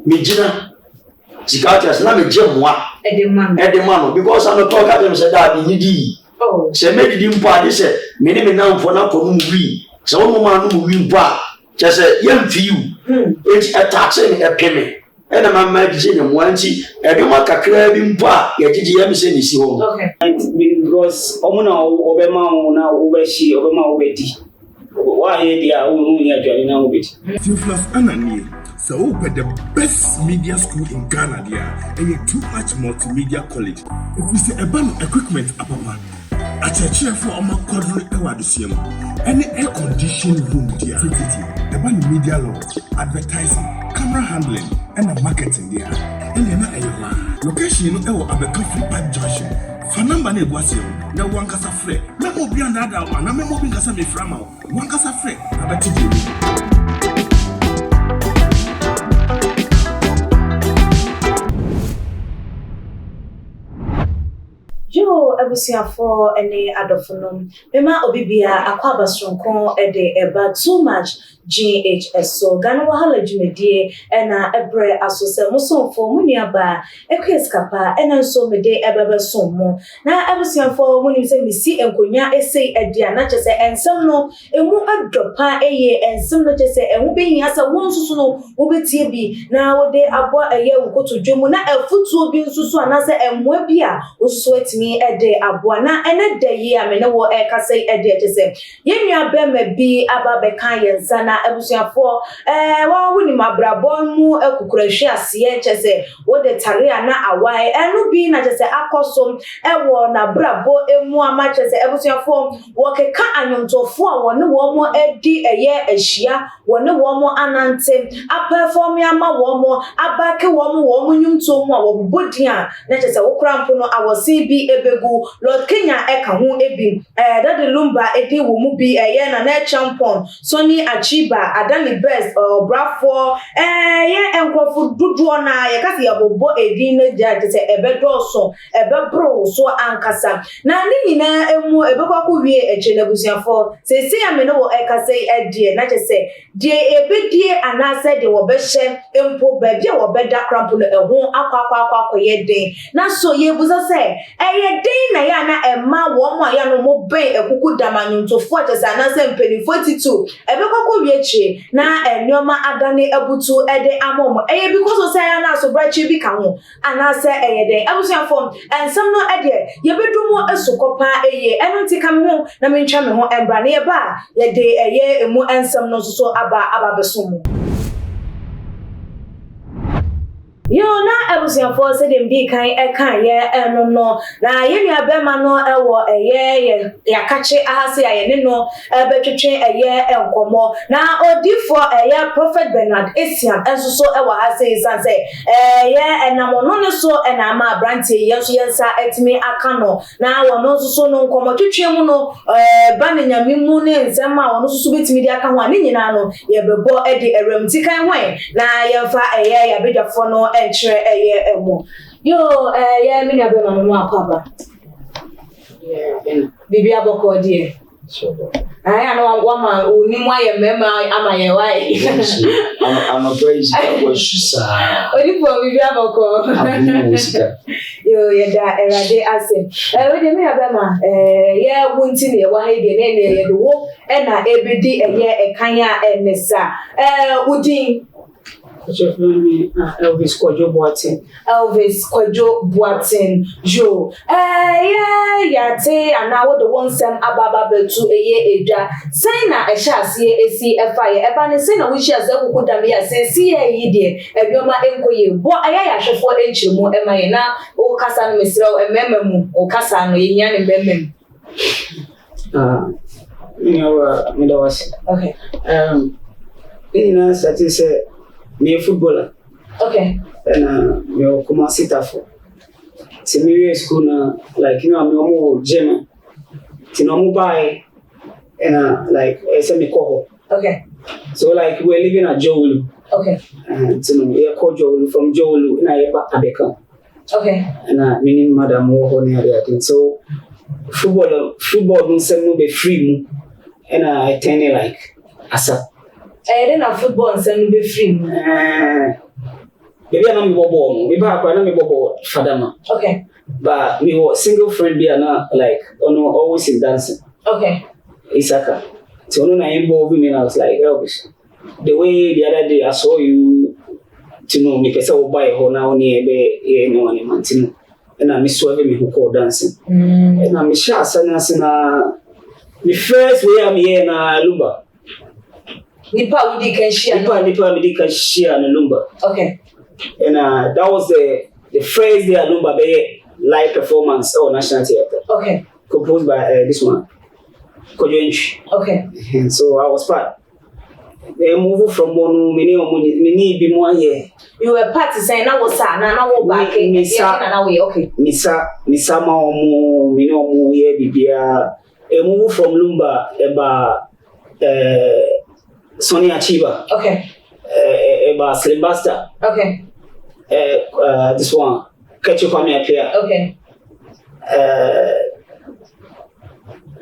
Mijina Sikatas na me jemwa edemano because I no talk at them say that be needy. Oh, say make di mpo ade say me ne me na mfo na kono mwi. Say wo ma no mwi mpo a che say yam fi you. It attacks in a peme. And a man might say them wanti edema kakra bi mpo a ye gigi yam say ni si ho. Okay. Because omuna obema na obeshi obema obedi. Why dia unu ya jwali na obedi. Theophilus Anani. So open the best media school in Ghana there, and a too much multimedia college. If we say a band equipment apapa, a church for a quadruple ewadisium, any air conditioned room there, a band media law, advertising, camera handling, and a marketing there. And then a location or a coffee pipe junction. For number ne guasio, now one casa free. No more beyond that, and I'm moving casa me from one casa free. I bet you. Yo, abusiafo ene adofonom. Mema obibia akwa basronko ede eba too much GHS so Ghana wahala jumedie ena ebre asose musonfo muniaba ekweskapa ena nso mede ebebe sommo na abusiafo muni se misi enkonya ese edia na chese ensem no emu adopa eye ensem no chese emu beyin asa wonsusu no wobetie bi na wode abo eye wukoto dwemu na efutuo bi nsusu anase emwa bi a osusu etimi ede abo na ene de ye amene wo ekase ede chese yenua bema bi aba bekan yensa na abusiafo wa woni mabrabo mu ekukurahwe ase chese wo de tarea na awai enu bi na chese akosom ewo na brabo emu ama chese abusiafo wo keka anyontofo a woni wo mo edi eye ahia woni wo mo anante aperform ama wo mo abake wo mo nyumto mu a wo bodi a na chese wo krampo no awosi bi ebegu Lord Kenya eka ho ebi that the Lumba edi wo mu bi eye na champion Sony Achiba Adani best brafo ye enkrofo duduo na ye kase yabobo edin na jade se ebedoso ebebro so ankasa na ni nyina emu ebekwaku wie eche na busiafo se se ya me no ekase edie na je se die ebedie anase de wo behye empo ba bia wo beda krampo no eho akwa ye den na so ye buza se eye den na ya na emma wo mo ya no mo ben ekuku damanyuntofo je se anase mpeni 42 ebekwaku wie eche na enyoma adane abutu ede amom eye because say na so brachi bi ka ho anase eye den abusuafo ensem no ede ye bedumo esokopa eye eno tika me ho na mentwa me ho embra na ye ba ye de eye emu ensem no so aba besomo yo na abusiafo se dem di kan ekan ye eno no na ye nua bema no ewo eye ya kache ahase aye ne no betwetwe eye enkomo na odifo eye Prophet Bernard Esiam enso so ewo hase isanse ye enamono ne so enama brantie ye so yensa etimi akano na wono so no nkomo twetwe mu no bane nyame mu ne nsema wono so betimi di aka ho ani nyina no ye bebo edi eremti kan hwan na yemfa eye ya bedwafo no entre eye emo yo ye mi na be ma no akwaba bibi aboko die so I know one man who knew why a member am I I'm a praise only for bibi aboko yo ye da erade asem we de me abema ye wunti ne wa haide ne ye de wo na ebedi eye ekanya enesa udin Elvis Kojo Boateng jo yate ana wo de wonsem ababa betu eye edwa sen na ehyasie esi efaye eba ne sen na wo hia ze kokudam ya sen si ye yi de ebioma enkoye bo aya ya hwefo enchiremu emaye na wo kasa no mesira emema mu wo kasa no yenya ne bemem me da was okay ina sati se me a footballer. Okay. And me come sit for. See me school na like you know I'm more German. See no more buy and like me Kojo. Okay. So like we're living at Joulu. Okay. And so we are Kojo from Joulu in Abeka. Okay. And meaning madam wo near there. So football no say no be free and I attend like asa then a football and send be free. Baby, I'm born. Maybe I'm born Fadama. Okay. But me was single friend be na like always in dancing. Okay. Isaka. So no na involved me, I was like, Elvis. The way the other day I saw you to know me pesa wo buy ho na oni ebe no ani mantino. And I miss me who call dancing. And I'm sure sana the first way I'm here na Lumba. Nipa we can share. Nipa we can share na Lumba. Okay. And that was the first day at Lumba be live performance or National Theatre. Okay. Composed by this one, Kojo. Okay. And so I was part. They moved from one many be more here. You were part to say now was na back okay. Misa ma omo mini omo here bibia. A move from Lumba eba Sonny Achiba. Okay. Eba Slim Buster. Okay. This one, catch you coming up here. Okay.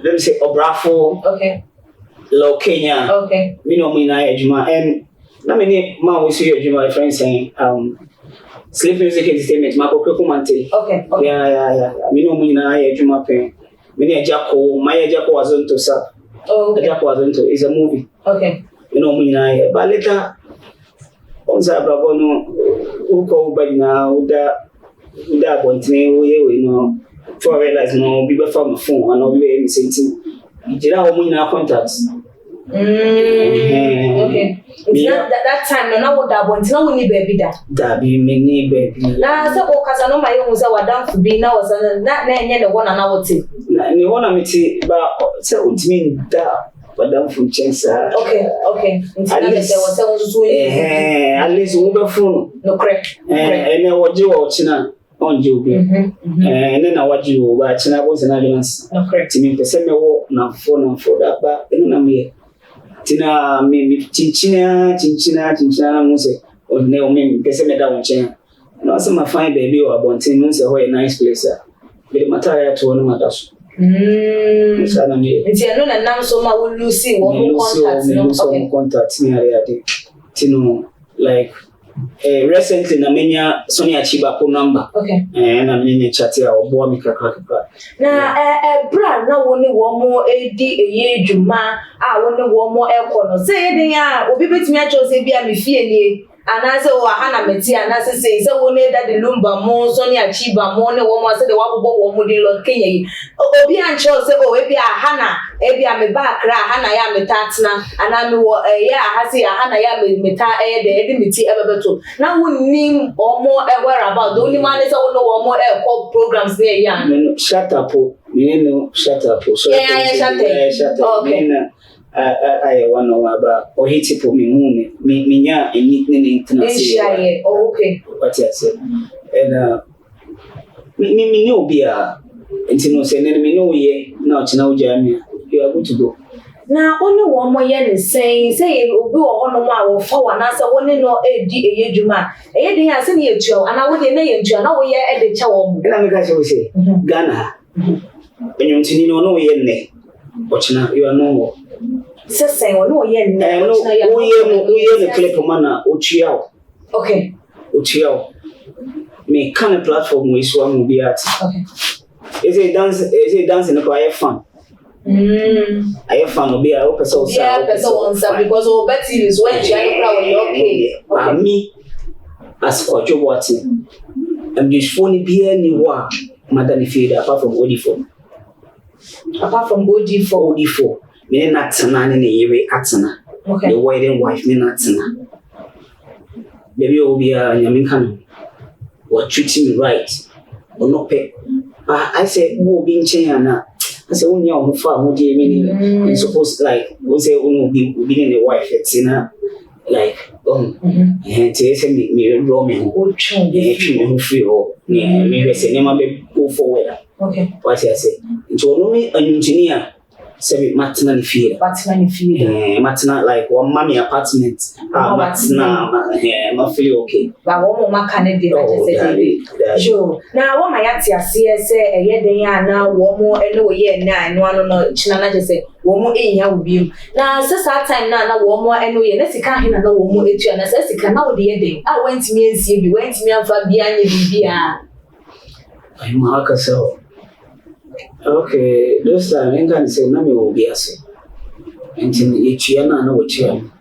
Let me say Obrafo. Okay. Low Kenya. Okay. Me no me na ejuma and na me ni man we see ejuma friend saying sleep music entertainment ma ko mante. Okay. Yeah. Me no me na ejuma pen. Me ni ejako, my ejako wazonto sa. Oh. Okay. Ejako wazonto is a movie. Okay. Me no me na but later on sa brabo no uko ubadina uda bontene we no for realize no be from my phone and no be me saying jira o mu na contacts. Okay. It's not that time no na wo da bontene wo ni baby da. Da be me ni baby. Na se o kasa no mai hu se wadam fu bi na wo na enye de wona na wo ti. Na ni wona me ti ba se ultimate da wadam fu chensa. Okay. At least we be phone. No correct. And then what you watch na on you be. And then I watch you ba china go se na balance. No correct. Ti me pese me wo na phone for that ba enu na me. Tina me chinchina na mo se o ne o me pese me da won chen. Na so my fine baby o abontin mo se ho a nice place. Be the matter ya to no matter so. Sana me. Nti eno na nam so ma wo Lucy wo contact ni area tino like recently na menya Sonny Achiba ko number. Okay. Na menya chat ya obo mi kakaka. Na bra na wo ni wo mo edi eye dwuma a wo ni wo mo ekono. Say den ya obi betimi a cho se bia me fie ni anase o hana meti anase say se wo ne da de Lumba mo Sonny Achiba mo ne wo mo se de wa bobo wo mo di Lord Kenya yi obi an cho se o e bia hana e bia me ba kra hana ya metatna ana me wo ya hase ya hana ya meta de meti ebebeto na wo nim o mo e where about the only man is wo no wo mo e call programs there ya shut up so shut up okay I want to about or hit it for me moon minya ni international okay what I said and me no be a intino say me no ye na china ujamia you are good to go na only one more year say obi wo hono ma wo fa wana say woni no edi eye dwuma eye den ase ne yetuo ana wo de na yetuo na wo ye ede cha wo mu na me ka say Ghana enyuntini no ye ne ochina you are no say no ye ne ochina ya wo ye ne clip mana ochiao okay ochiao me kind of platform we so am be at okay is it dance in the fun I have fun be a person because o bet is when you are okay but me as Kojo Boateng I'm just phone be anywhere madam feeder apart from OD4 me not tana ne yewe atana okay the wedding wife me not tana baby obi a nyamin kan what treating me right or not pay I said wo bi nchen na I said when you fa mo dey me you suppose like we say unu be in the wife etina like and say me draw me o try me free or me say never be go forward okay what I say nti ono me engineer Say Martina feel. Martina like one mommy apartment. Martina, I feel okay. But one more can be Joe. Now, what my auntie say a year day now, one more and no year 9, one no China just say, one more in your view. Now, since that time now, one more and no year, let's can't hear no one more each and as I can now the ending. I went to me and see you went to me and Fabian. I'm Marcus. Okay, those time I can say no me will be as until each year na no what you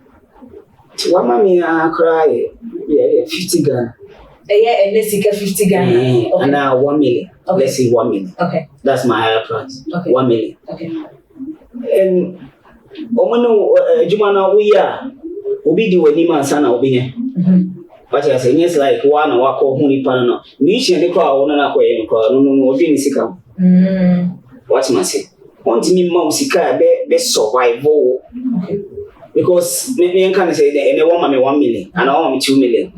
to one mommy cry 50 Ghana. A year and let's see 50 Ghana. And now 1 million. Okay. Let's see 1 million. Okay. That's my higher price. Okay. 1 million. Okay. And Omano Jumana we are Obi di Wenima Sana Obi. But I say yes like one or walk or honey panel. Mission the crowd on a crowd no Obi Sika. What must say? Want me Mousika be survival. Because maybe I can say that any woman 1 million and I want me 2 million.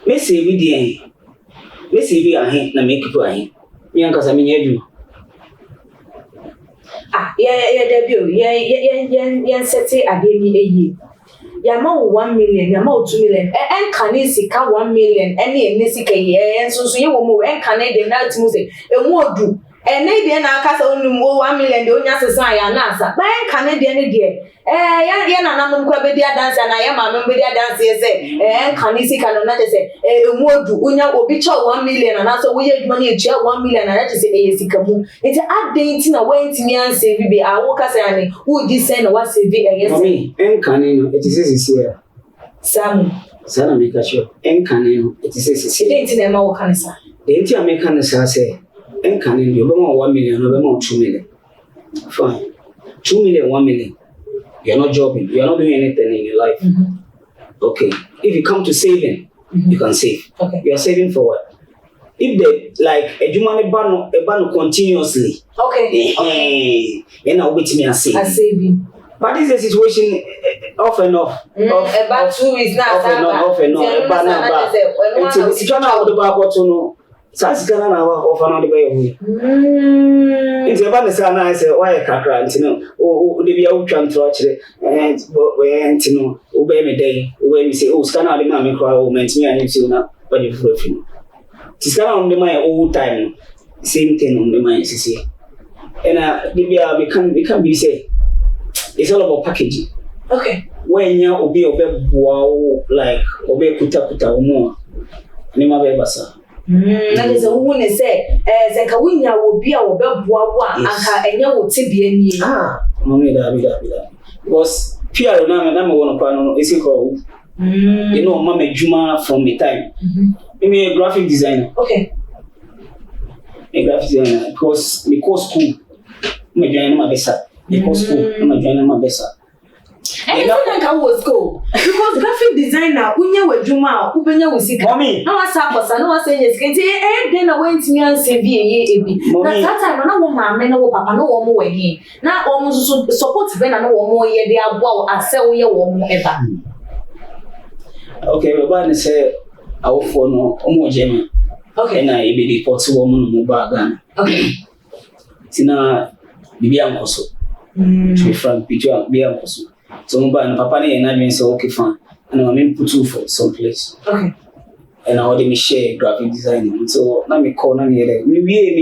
Let's say we did. Let's say we are here na make people here. Me and Casa Minedu. Yeah, debut. Yeah, set it again. Yama 1 million, Yama 2 million, and Canisika 1 million, any Nisika, and so you will move and Canadian night music, and what do? And maybe an Acasa only 1 million, the only society and answer. By Canadian dear. I'm going to dance and I am a member dance. And Canisika and not say, what do Unya will be 1 million and also we had money to 1 million and I just say, Sikamu. It's a dating away to me and say, I walk as I who descend or what's CV against me. And Canino, it is here. Sam, Sana make a show. And Canino, it is a dating a more cancer. The entire mechanic say, and Canino, you want 1 million, no more 2 million. Fine. 2 million, 1 million. You're not jobbing. You're not doing anything in your life. Okay. If you come to saving, you can save. Okay. You are saving for what? If they like a human ban continuously. Okay. And now wait me and save. A saving. But this is a situation off and off. About 2 weeks now. Off and off. It's you can't have the back what to know. Sans Ghana of another way. It's about the son. I say, why a cracker, you know, or the old tramp to watch it, and went to know, obey me day, where we say, oh, scan out the mammy cry, oh, meant me and you see now, but you've left him. It's kind of on the my old time, same thing on the mind, see. And we can be say, it's all about packaging. Okay. When you obey, wow, like, obey kuta more. Nima Bebasa. That is a woman say, as a Kawinia will be our Bebwa, and her will be any. Mommy, that. Because Pierre, number one of is called, you know, Mamma Juma from the time. I'm a graphic designer. Okay. A graphic designer, because school, my joining my best. Because school, my joining my best. And you can go to school because graphic designer, Unya with Juma, Ubenya with Sika. Mommy, no, what's up? No one saying yes. Can say, then I went to me and say, that time, no woman, no papa, no one more here. Now almost support when I know one more year, they are wow, I sell you one more ever. Okay, we're going to say, our phone or Gemma. Okay, and I be the pot woman mobile. Okay, Tina, be also. To be frank, be also. So Papa and I say okay fine, and I'm put you for some place. Okay. And I already share graphic designing. So let me call me.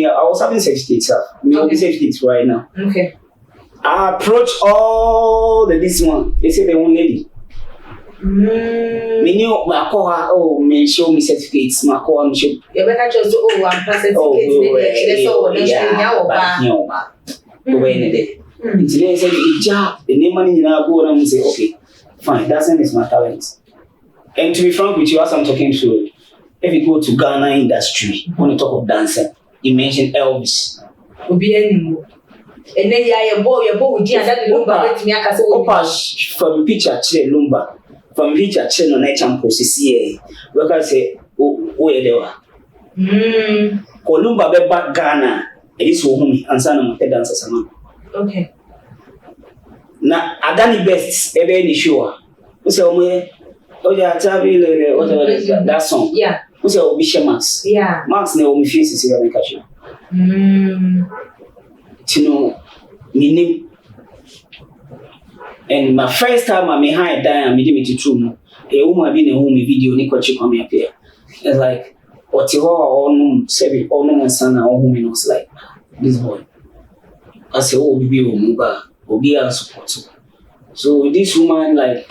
I was having safety stuff. We have safety right now. Okay. I approach all this one. They say they want lady. Me knew my call me show me certificates. My call me show. You better just I'm certificates. Today said job, the name money now go and say, okay, fine, that's my talent. And to be frank with you, as I'm talking to, if you go to Ghana industry, when you talk of dancing, you mention Elvis. And then your boy with you and that Lumba with me. I can say, from picture Lumba, from picture no nature process. We can say, where they were. Lumba be back Ghana, it is for me, and son of the dancers. Okay. Now, I done the best ever in the show. We say, oh, yeah, whatever that song. Yeah. We say, oh, Bishop Max. Yeah. Max never me face is here, make a show. know, meaning. And my first time I may hide down, I made me to true. A woman being a home video, Nicochi come up here. It's like, what you all know, say, all no son, or home, was like, this boy. I say, oh, be Lumba, or be a support. So this woman, like,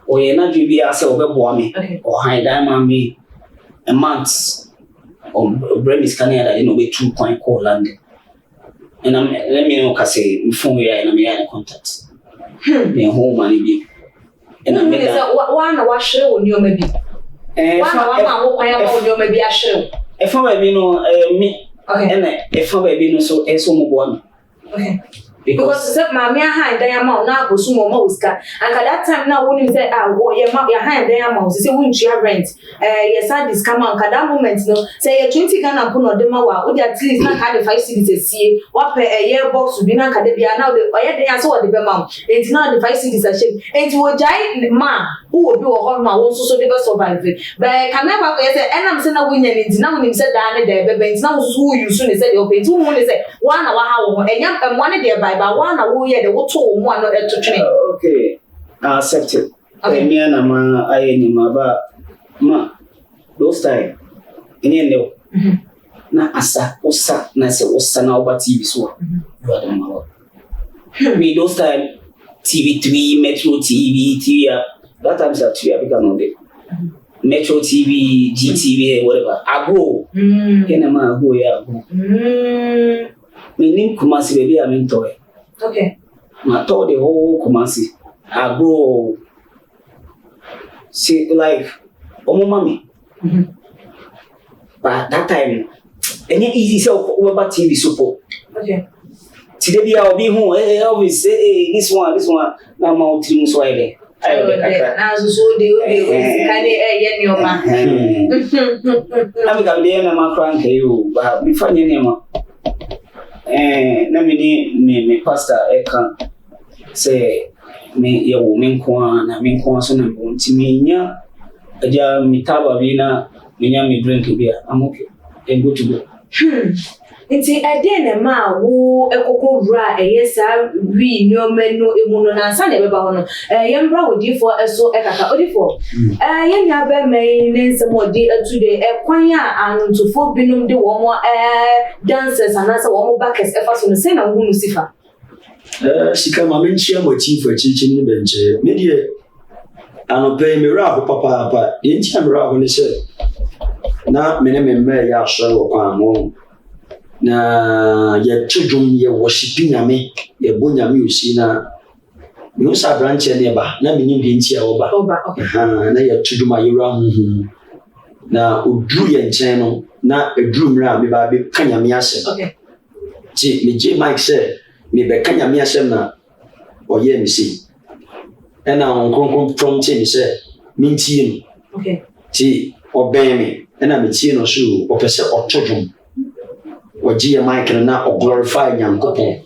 or you're not be as a boy, or hide down me a month, or Bremis Canada, you know, with 2 point call London. And let me know, I say, before we are in contact. Me home money be. And I mean one wash on your maybe. One on your maybe a show. If I be no me, and if I be no so a so one. Okay. Because my mere high diamond now was sumo moska. And at that time now when you say, ah, your high diamonds, you say, wouldn't you rent? Yes, I just come on, that moment, no, say a 20 Ghana put on the Mawa, would at least not had the 5 cities a see, what pay a year box to be not Cadabia now, the I saw the Bemam. It's not the 5 cities a shame. And to a giant man who will do a whole man won't so never survive it. But I can never say, and I'm saying, winning it's now when you said down there, but it's now who you soon said, okay, 2 months, 1 hour, and one of their by one who had the water one to train. Okay, I accept it. Okay, me and I am ma those time. Any no. Na asa osa na se osa na oba TV so. You are the man. Me those time TV3, Metro TV, that time is at 3 become on the Metro TV, GTV, whatever. I go. Can a man go here? Me name Kumasi baby, I'm into it. Okay. I told the whole Kumasi. I go. See, like, mommy. But that time, any easy so over TV support. Okay. Today, I'll be home. Always say, this one, now my team so I now so they can your man. I'm going to my crank you, but before you name. Me pastor Eka say me ya woman kwa na me kwa so na ntimi nya aja mitaba bi na nya me drink bia I'm okay and go to go. Nti ade na ma wo ekoko wura eyesa wi nyoma no emu no na nsa na beba ho no yembra odifo eso ekaka odifo yenya ba mai ne nsem odi atude ekwan a antufo binum de wo mo dancers anasa wo mo backers efa so no say na wo no sifa sika ma menchia mo chief achichi ni benche me die anope me ra ho papa de ntia me ra ho ne se na me ya so wo kwa mo na ya chudum ya worshiping nyame ya bonyame osi na no sa branch ne ba na menim de ntia wo ba okay na ya chudum ayira hu na odru ye nchen no na edru mra me ba be kanyame ase okay ti me je Mike say me be kanyame ase na oye mi si na onkronkron prompt me say mintie no okay ti oben me na me tie no so opese otodum oje Mike na o glorify nyankopon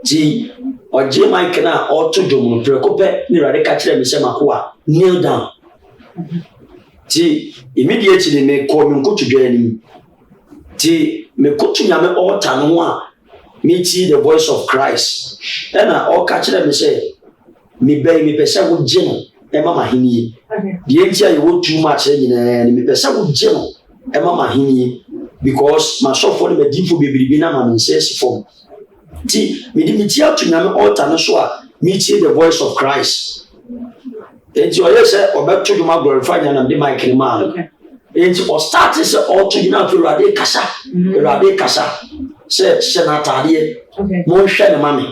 ti oje Mike na o todom no prekope ni rade ka kire me se makoa kneel down ti immediately me call me nkotudwa ni ti me kotu nyame altar no a me ti the voice of Christ na o ka kire me se me be me pese wo je no e mama hini die ntia ye wo too much nyina ni me pese wo je no e mama hini because my shop for the deep for baby na ma says form ti me di me ti out nyame altar no so a me ti the voice of Christ enti o yese obeto djuma glorify nyame de mic ni ma enti o start se altar nyina to rade kasa se senatade mo hwe ne mame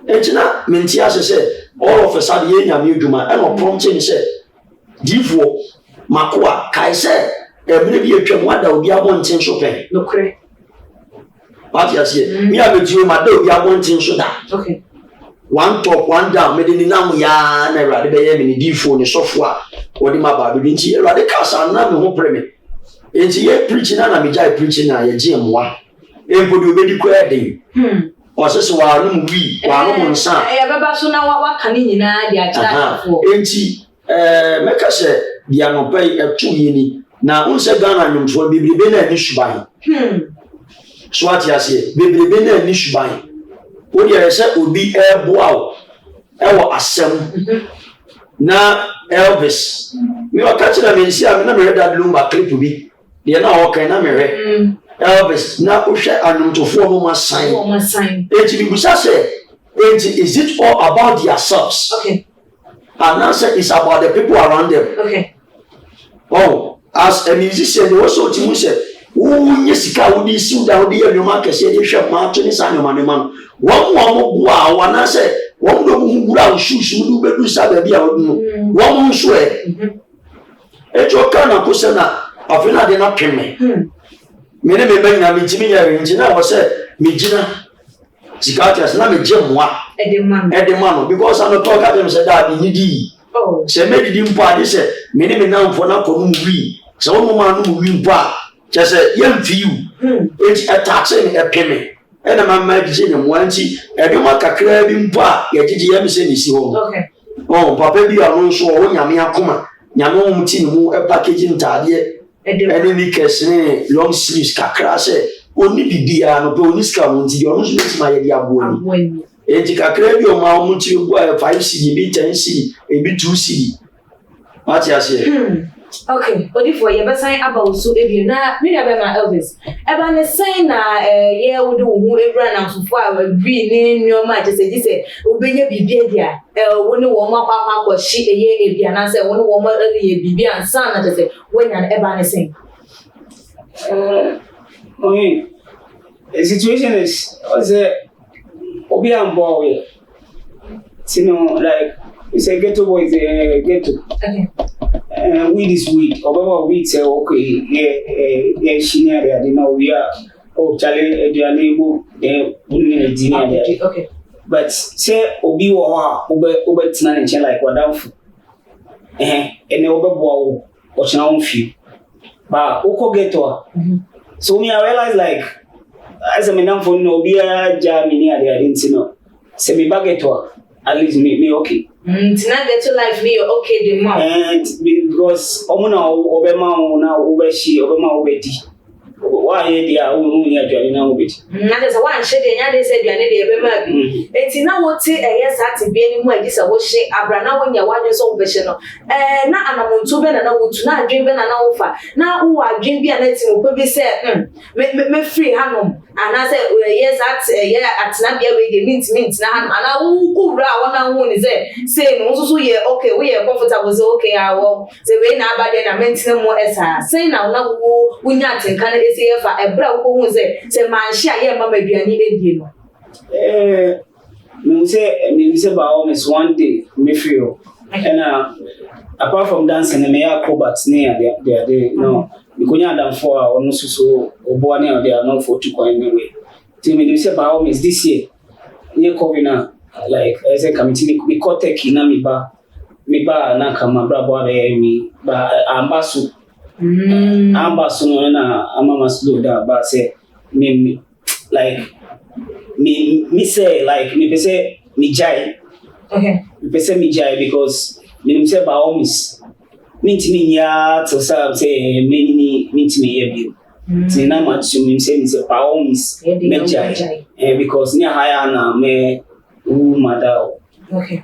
enti na me ti ase all of a sudden ye nyame djuma e no prompt ni se divo makoa kai se ebile bi etwam wada obi abonten so pen no kre what you say me abetu ma da obi abonten so da okay one top one down me de ni nam ya na rade be ye me ni difo ni sofo a odi ma ba bi nti rade kasa na me ho preme enti ye preaching na me jai preaching na ye je mwa empodi obedi ko eden o se so wa no wi wa no nsa e baba so na wa kan nyina dia tira fo enti meka se bia no pay etu yini na unse Ghana nyumfo bibribe na ni suban so ati ase bebrebe na ni suban wo de se obi eboa ewo asem na Elvis me wa ka kira me nsi a me na me read that Lumba clip bi de na wo kan na me re Elvis na wo hwe anumtofo no ma sign eti bi busa se is it all about themselves? Okay. And answer is about the people around them. Okay. Oh, as a musician, they also teach me say, "Oh, yes, you would see that would be a new market. Say you shop market, it's an man. One more, one answer. One no go shoes, you do better. Say baby, one more swear. It's your kind of person. I feel like they not pay me. Me ne me bring na me timi ya engineer was say me gina. Sikatias na me jemwa edemano because I no talk at them say that be nidi say me didi mpa dey say me ne me na mfo na kono mwi say wo ma no mwi mpa say yem fi you it attach in e peme e na ma gije ne mwanti edema kakra bi mpa ya gije yem say ni si ho papa bi anu so wo nyame akoma nyame wo mti ni mu e package ntade ene ni kesne long sleeves kakra say oni bibia no pe oni ska monti yo no so tima ye dia boni enti kakra bi o ma o monti bu 5 cd bi 10 cd e bi 2 cd mati ase okay odi for ye be sign about so ebi na me be ma Elvis e ba ne sign na ye wo de wo hu ebra na fufo a bi ni nyoma je se obenye bibia dia wo ni wo ma kwa shi eye ebia na se wo ni wo ma ye bibia ansa na je se wo nya e ba ne sign the situation is, Obi and boy, you know, like it's a ghetto boy, it's a ghetto. Okay. Weed is weed. Or weed say okay, yeah, she near there. You know we are. Oh, Charlie, they are able. They wouldn't engineer there. Okay. But say Obi wa Obi tina nche like wadafu. And Obi boy, watch now few. But Oko ghetto. So me I realize like as a man for no be a Germany I didn't know. Say me back ghetto at least me okay. Tina ghetto life me okay the mom. And because omuna obema na obeshi obema obedi. Why dia unu ya dwani na obedi. Na dey say wan hye dey nya dey say dwani dey ebema bi. Enti na woti yes ati bi ani mu agisa wo hye abra na wonya wade so obehye no. Na anamontu be na wotu na adwen be na wofa. Na wo adwen bi na ti mo pe bi say me free hanom. Ana say yes atina bia we dey mint na hanom. Ana wo kura wona hu ni say no so ye okay we ye comfortable say okay awo. Say we na abade na maintain mo esa. Say na wo nya atenka na say fa ebra wo hu say man hia ye mama aduani edie no me say ba almost one day me feel and apart from dancing me acrobat near there no because you done for ono so obo na there no for to coin anyway till me say ba almost this year near Covina like I say committee me koteki na me ba na kama brabo ade mi ba ambasu ambasu na amama slow down but say me like me say like me say me jai okay me say me jai because me say ba almost me nya to say me here bi tin na ma to me say ba almost me jai because near higher na me mother okay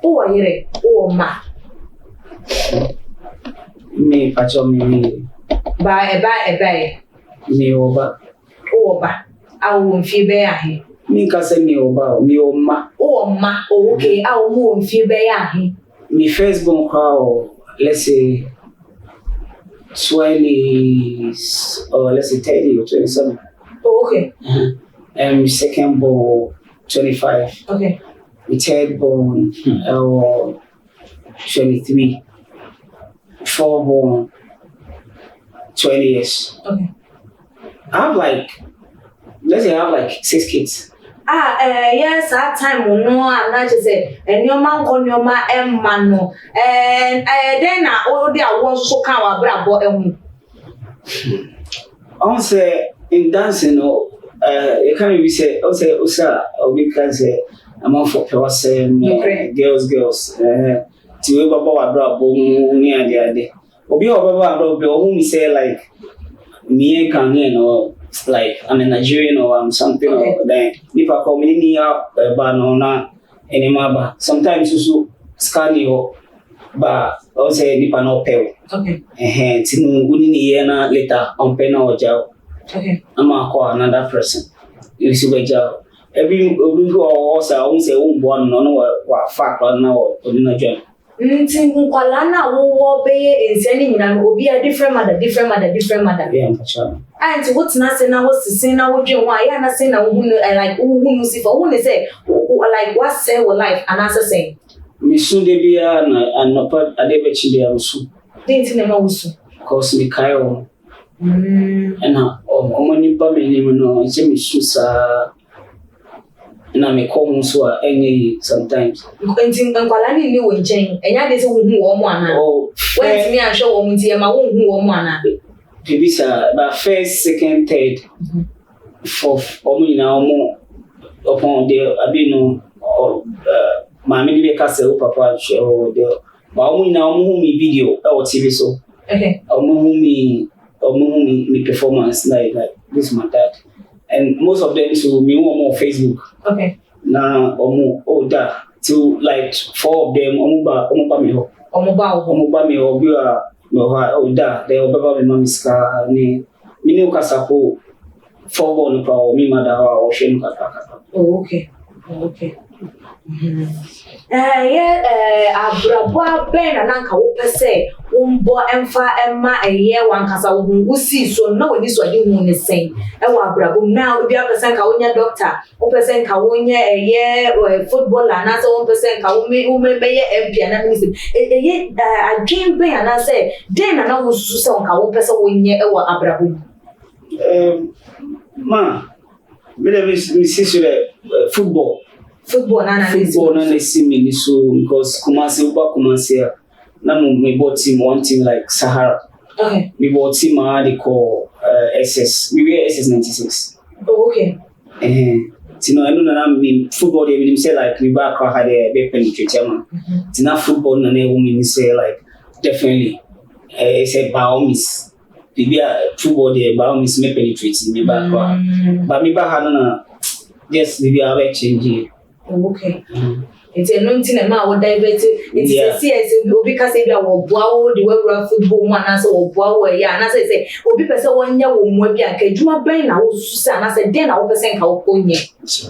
o yere o ma me pacho me ba me oba awo mfi be ahe me ka say me oba me oma okay awo mu mfi be ahe me first born crowd let's say 20 or let's say 30 or 27 okay and second born 25 okay me third born 23 fourth born 20 years okay I have let's say I have like 6 kids. Yes, that time no, and I just say, and your man call your man no, and then all the awards so come about I say in dancing, you can't even say, Osa, or because I'm on for person, girls, to ever about near the other. Obi or whom say like me can or like I'm a Nigerian or I'm something or then nipa call me ni ba no na anymore ba sometimes also scan you ba o say nipa no pay tinu uni ni ye na later on pay na oja I'm a call another person you see we job every who also say one no wa fact na o na join nkwala na wo be ensani nyina obi a different mother yeah for sure and what na say na what say na wo dwen wa ya na say na wo like wo see for wo say like what say wo life and answer say me soon de bia na anopa ade be chi bia so didn't na wo so cause me kai o na o mani ba me ni no je me susa na me come so any sometimes nkwala ni wo nchen enya de se wo hu wo mo ana when me ahwe wo mo tie ma wo hu wo mo ana Pibisa, but first, second, third, fourth, now more upon the Abino or Mammy be castle, Papa, or the Baumi now me video or TV so. Or me performance like this, my dad. And most of them to me more Facebook. Now, or more, that to like 4 of them, Omuba me, or you are. No, that they will be mamiska ni minu kasapo for one pro mi mother or shame kata. Okay. Abrabwa ben ananka wo pese umbo emfa emma eye wankasa wo si so na woni so ade hu ne sen e wa abrabwa na obi a pese nka wonya doctor wo pese nka wonya eye footballer na so wo pese nka wo me beye MP na minister eye adwen ben ana say den na wo susu se nka wo pese wonya e wa abrabwa ma me le mi si sur football na see me so because Kumasi na me bought team one team like Sahara. We bought team they call SS. We were SS 96. Tino I know na me football they will say like we back had be penetrate man. Tina football na na women say like definitely say Baomis. Bibi football they Baomis me penetrate me back but me back na just bibi have change. It's a non tin ma wo divert it's see obi ka say bia wo boa wo the wura football mu ana say wo boa wo ya ana say obi pese wonya wo mu bia ka adwuma ben na wo susa ana say den na wo pese nka wo konye it's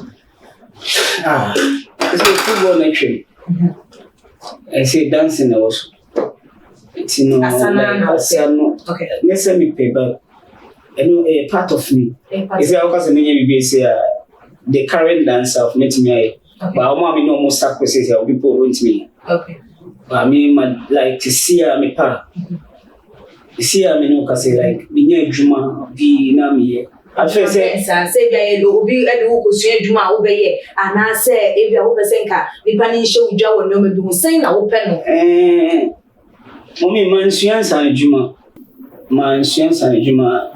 a football nation. I say dancing also it's asano let's say me pay back a part of me is how cause me be say the current dancer of me but I'm no more sacrifices of people want me. But I mean, like to see me pa. See me no cause like me nye juma bi na me. At first say bia obi e wo kosua juma wo be ye ana say e bia wo pese nka ni pa ni hye udwa wo no me bi sen na wo pe no. Mommy man suan juma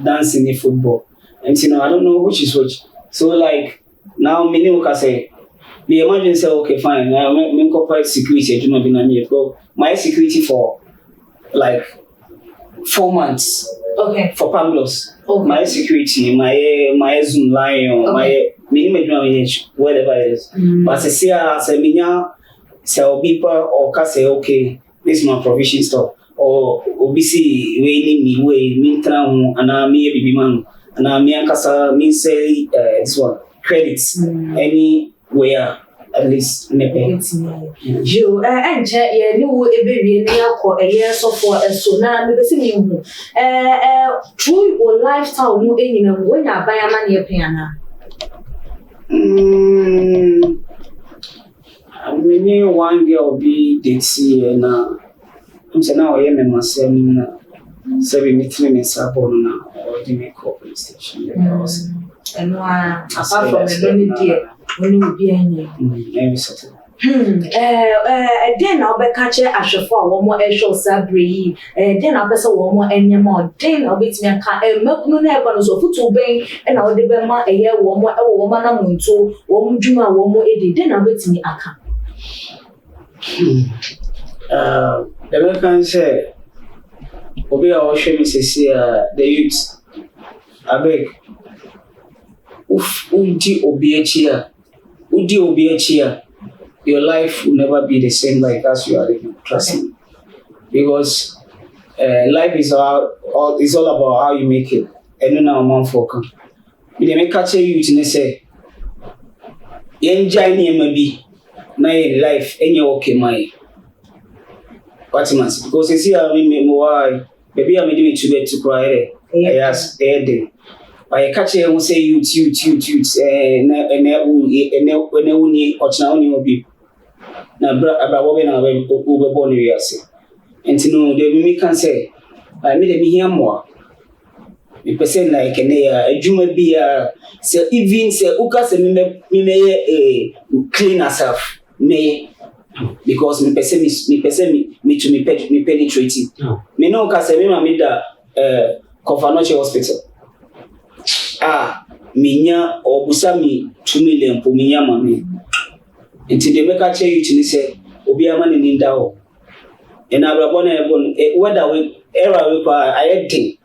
dancing in football. And you know I don't know which is which. So like now me no cause the imagine say okay fine now me corporate security do not be na me go my security for like 4 months for Pangloss my security my Zoom line or my minimum whatever it is but say me say obi pa or ka say okay this is my provision store or obc we ni me we me tra ho ana me bibi man ana me ankasa me say this one credits anywhere at least nepe you enje ye ni wo ebewie ni akọ eye so for so na me besi mi hu through your lifestyle no enyina wo nya aban ama ne pe ana many one girl be date na I'm saying now I am a masem na so we meet me in Sabon na or the make up station and apart from the lonely dear when you be any maybe settle then I'll be catching a chauffeur one more air show sabri then I'll be so one more any more then I'll be to me a milk no never so foot to bang and I'll be a year one more a woman among two one juma one more a day then I'll be to me a car the American say obi a wo hwe me sesi the youth abeg Udi obiechia, your life will never be the same like as you are living. Trust me, because life is all about how you make it. And now man for come. They make catch you to say, enjoy me maybe na life any okay my. What because you see I mean why baby I made to bed to cry. Yes, day. I catch you say you and uni or china be. Na bra we na we born we say. And to know the can say I made me hear more. Me person like a juma be so even say uka say me clean herself me because me penetrating. Me no ka say me mama da Kofanoche hospital. Minya obusa mi 2 million po minya mame. Nti de make a che you to say obi ama ni ninda o. And abrabona ebon whether we era we pa ayedin.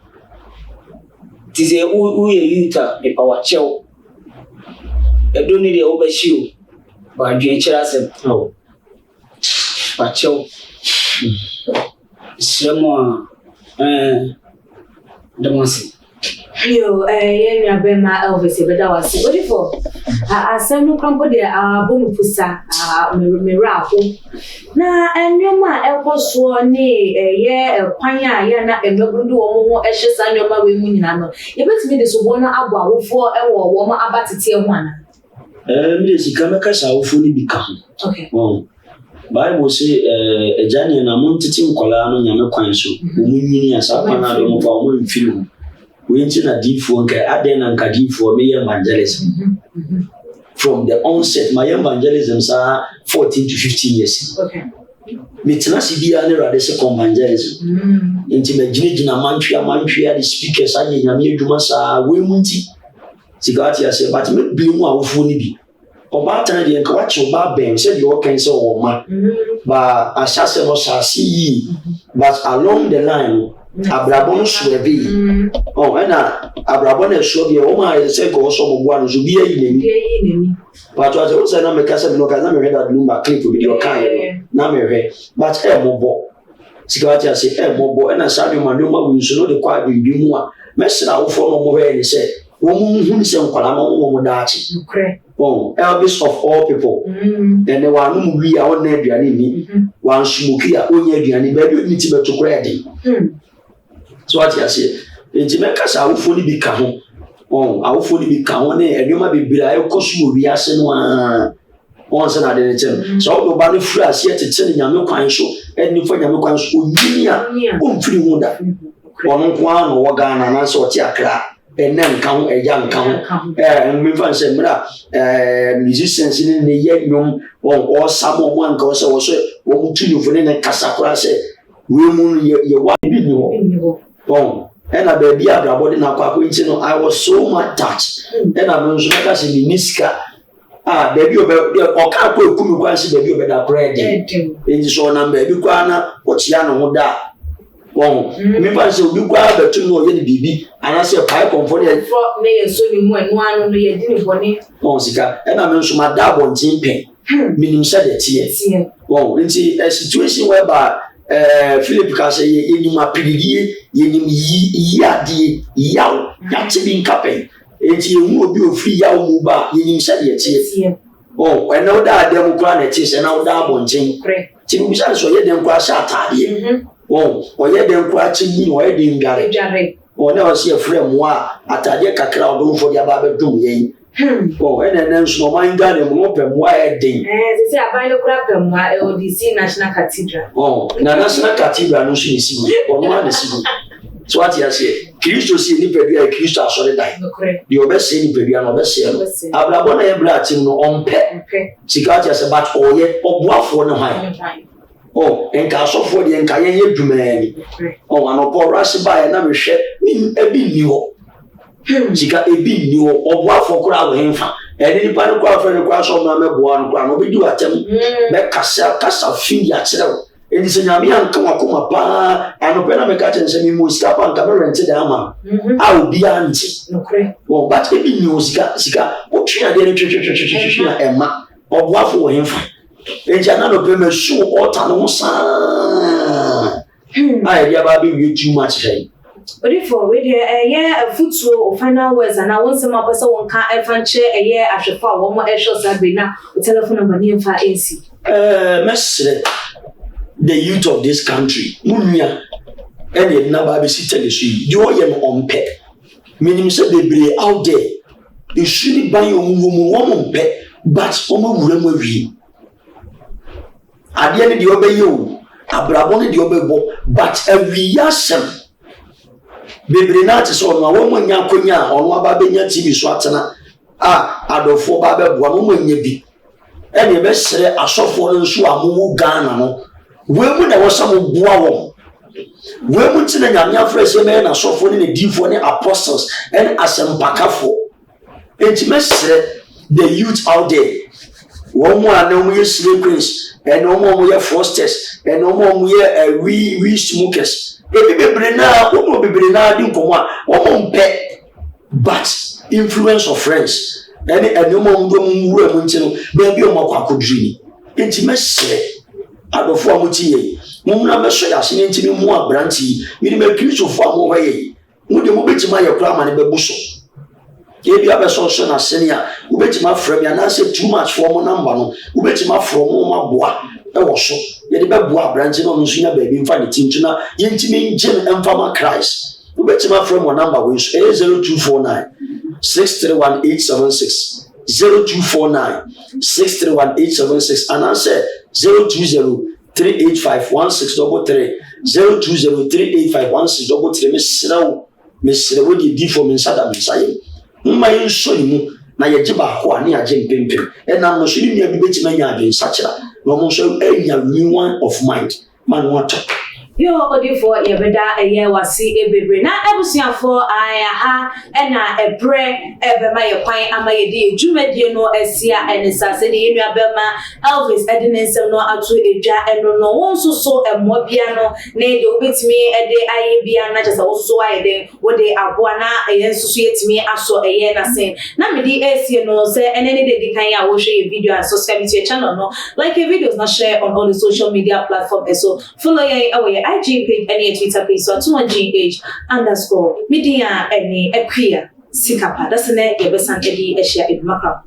Ti say who ye yuta the power chew. E don't need the overshield. But dwen chira sem. Pa chew. Sremo Demasi. Yo, yeah, Bema Elvis, but that was beautiful. I said no crumble there, boom pusa, me raffle. Now, and your ma elbow sworn, a panya, yana, and no good or ashes and your mother. You bet me this one about for a woman about to tear one. She come a cash out fully become. Okay. Bible say a Johnny and a Montetim Colano Yamaquanso, who as a panel of our own film. We enter a deep for Aden and Kadi for me evangelism. From the onset, my evangelisms are 14 to 15 years. Okay. Mitnasi be under the second evangelism. Intimate Mantria, the speakers, I mean, Yamasa, Wimunti. Sigatia said, but make be more funny. About time the encourage about Ben said you can say oh man, but assassin was see, but along the line, Abrabon should be. Oh, and Abrabon should be. Oh my, say go some one should be a but was also not make us look at them. That Lumba clip with your kind, Namere, but Mobo. Sigatia said, Mobo, and I saw you, Manuma, we should know the quiet will be more. Messer out for no more, and said, woman who sent Palama Dachi. Oh, Elvis of all people. And the one who we are on Nedriani, one Smukia, Onyediani, baby, need to credit. So what you say? In Jamaica, I will fully become. Oh, I will fully become, and you might be below Kosu, we are sent one once another. So, nobody free as yet to tell Yamukan show, and you find Yamukan school, free wonder. One or Ghana, and I saw Tiakra. And then count a young count, and we find some musicians in the young or someone goes also, what to you for the Casacra say, women, your wife, oh, and I baby, I brought in a I was so much touched, and I was like in Niska. Baby, or can't go Kumu, baby, better bread in this one, and baby, what's Yano da. Oh, me pass you go out to know any baby, and I say pipe on for the may so you one on the dinner for me. Oh, Sika, and I mentioned my dab on tin meaning said it here. Oh, and see a situation whereby Philip can say, in my piggy, yadi, yow, not to be capping. And you will be free yow muba, you said it here. Oh, I know that democrat is and now dab on tin. Tim was also yet them crash out. Oh, or yet them cratching or didn't get or never see a friend moi at a deck a crowd room for the Abaddon game. Oh, and then no mind got him open wide ding. Say, I buy the crap and my LDC National Cathedral. Oh, National Cathedral, no she see or one is. So what you say? Christo see any baby, I Christo are sorry die. The best say any baby, and best say. Abrabona Ebratin on pet. She got us about all yet or bluff for no high. Oh, and castle for the entire year to me. Oh, and a poor rush by another ship, mean a big new. She got a big new or what for crowd infant. And any part of the crash of number one crown will be do at them. Make Castle Castle Finger. It is a Yamian Kamakuma pa, and Opena Mekajan semi Muskapa and Cameron to the Ama. I will be auntie. Oh, but maybe Musika, Ochina, the Emma, or Waffle him. And Janano Pema shoe or Tanosa. I never be too much. But if for a footstool or final words, and I want some of us one can't find chair a year after 4 1 more extra Sabrina with telephone number near 5 AC. The youth of this country, Munya, and yet never be sitting the street. You are on pet. Meaning, said they be out there. You shouldn't buy your woman pet, but woman will be. At the end of the obey you, Abraboni the obey, but every year, some. Baby, not so no woman yakunya or no babenya TV swatana. Adolfo Babe, woman ye and the best say a soft one so a moo Ghana. No, women there was some boa. Women to the Yamia fresh men are soft one in the deep one apostles and as some pacafo. Intimate say the youth out there. One more no more slave queens, and no more we are frosters, and no more we are we smokers. Baby Brena, what will be Brena, one pet, but influence of friends. And no more room, baby, or more could dream. Intimate say, I don't form with ye. Muna Messia, singing more brandy, minimum creature for away. Would you move to my cram and a bushel? If you have a social as senior, who bet my friend and I said too much for my number, who bet my from my bois, also. Yet the bois branching on senior baby in find the tintina, intimate Jim and Farmer Christ. Who bet my friend one number which is 0249 631-876 0249-631-876 and I said 020-385-1633 020-385-1633 Miss Rewody D for Minsada Messiah. My son, na yajiba ho ani agye mpempem and I'm not sure you be betima nya adwen sakyera no mo so enya one of mind man what Yo, odi for ye beda a year was see a baby. Na ebusia for ha ena ebre ebema ye kwan ama ye di dwumadi no asia enisase de yenu abema Elvis edinensem no atu edwa eno no wonso so emo bia no na de obetimi ede aye bia na chese wonso so aye de wode aboa na eyenso so yetimi aso eye na sen na me di asie no se enene de kan ya wo hwe ye video and subscribe to your channel no like your videos na share on all the social media platforms so follow ye away IG page any Twitter page so @GH_media any equia sikapa that's ne ye besan edi ehia edmakra